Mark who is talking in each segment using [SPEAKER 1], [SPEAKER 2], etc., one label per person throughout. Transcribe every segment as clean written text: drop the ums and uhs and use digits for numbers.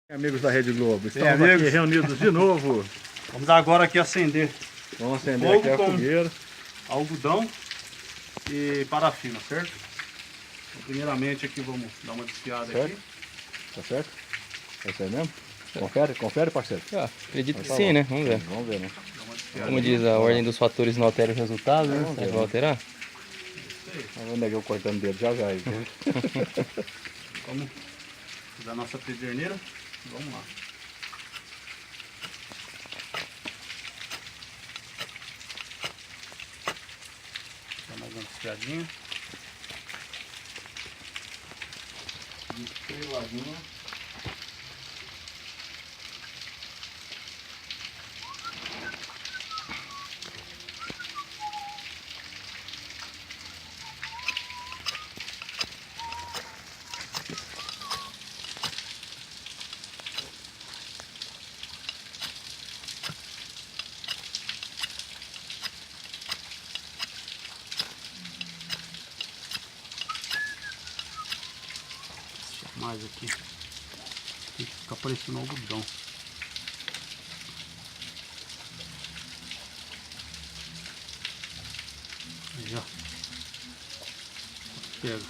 [SPEAKER 1] Amigos da Rede Globo, estamos
[SPEAKER 2] amigos,
[SPEAKER 1] aqui reunidos de novo.
[SPEAKER 2] Vamos agora aqui acender.
[SPEAKER 1] Vamos acender
[SPEAKER 2] fogo
[SPEAKER 1] aqui a
[SPEAKER 2] com
[SPEAKER 1] fogueira.
[SPEAKER 2] algodão e parafina, certo? Então, primeiramente aqui vamos dar uma desfiada
[SPEAKER 1] Certo.
[SPEAKER 2] aqui.
[SPEAKER 1] Tá certo? É isso aí mesmo? Confere, parceiro.
[SPEAKER 3] Acredito que
[SPEAKER 1] Tá
[SPEAKER 3] sim,
[SPEAKER 1] bom.
[SPEAKER 3] né? Vamos ver.
[SPEAKER 1] Vamos ver, né?
[SPEAKER 2] Dar uma desfiada
[SPEAKER 3] Como
[SPEAKER 2] aqui.
[SPEAKER 3] diz, a ordem dos fatores não altera o resultado, né?
[SPEAKER 1] Vamos
[SPEAKER 3] Será
[SPEAKER 1] ver,
[SPEAKER 3] que vai
[SPEAKER 1] né?
[SPEAKER 3] alterar?
[SPEAKER 1] Vamos onde é que eu cortando o dedo já aí.
[SPEAKER 2] Vamos da nossa pederneira. Vamos lá. Dá mais uma desfiadinha. Mais aqui. Fica parecendo algodão. Aí, ó. Pega.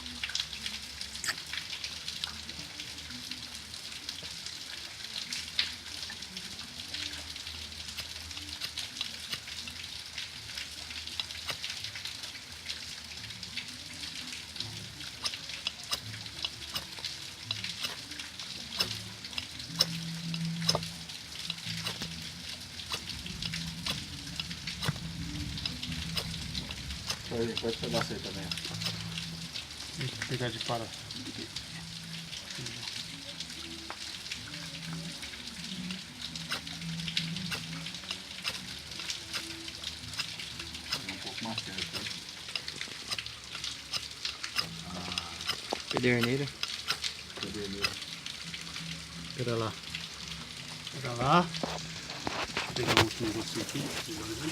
[SPEAKER 1] Pode pegar você também.
[SPEAKER 2] Deixa eu pegar de para.
[SPEAKER 1] Um pouco mais perto.
[SPEAKER 3] Pederneira.
[SPEAKER 2] Pera lá. Pera lá. Vou pegar um negocinho aqui.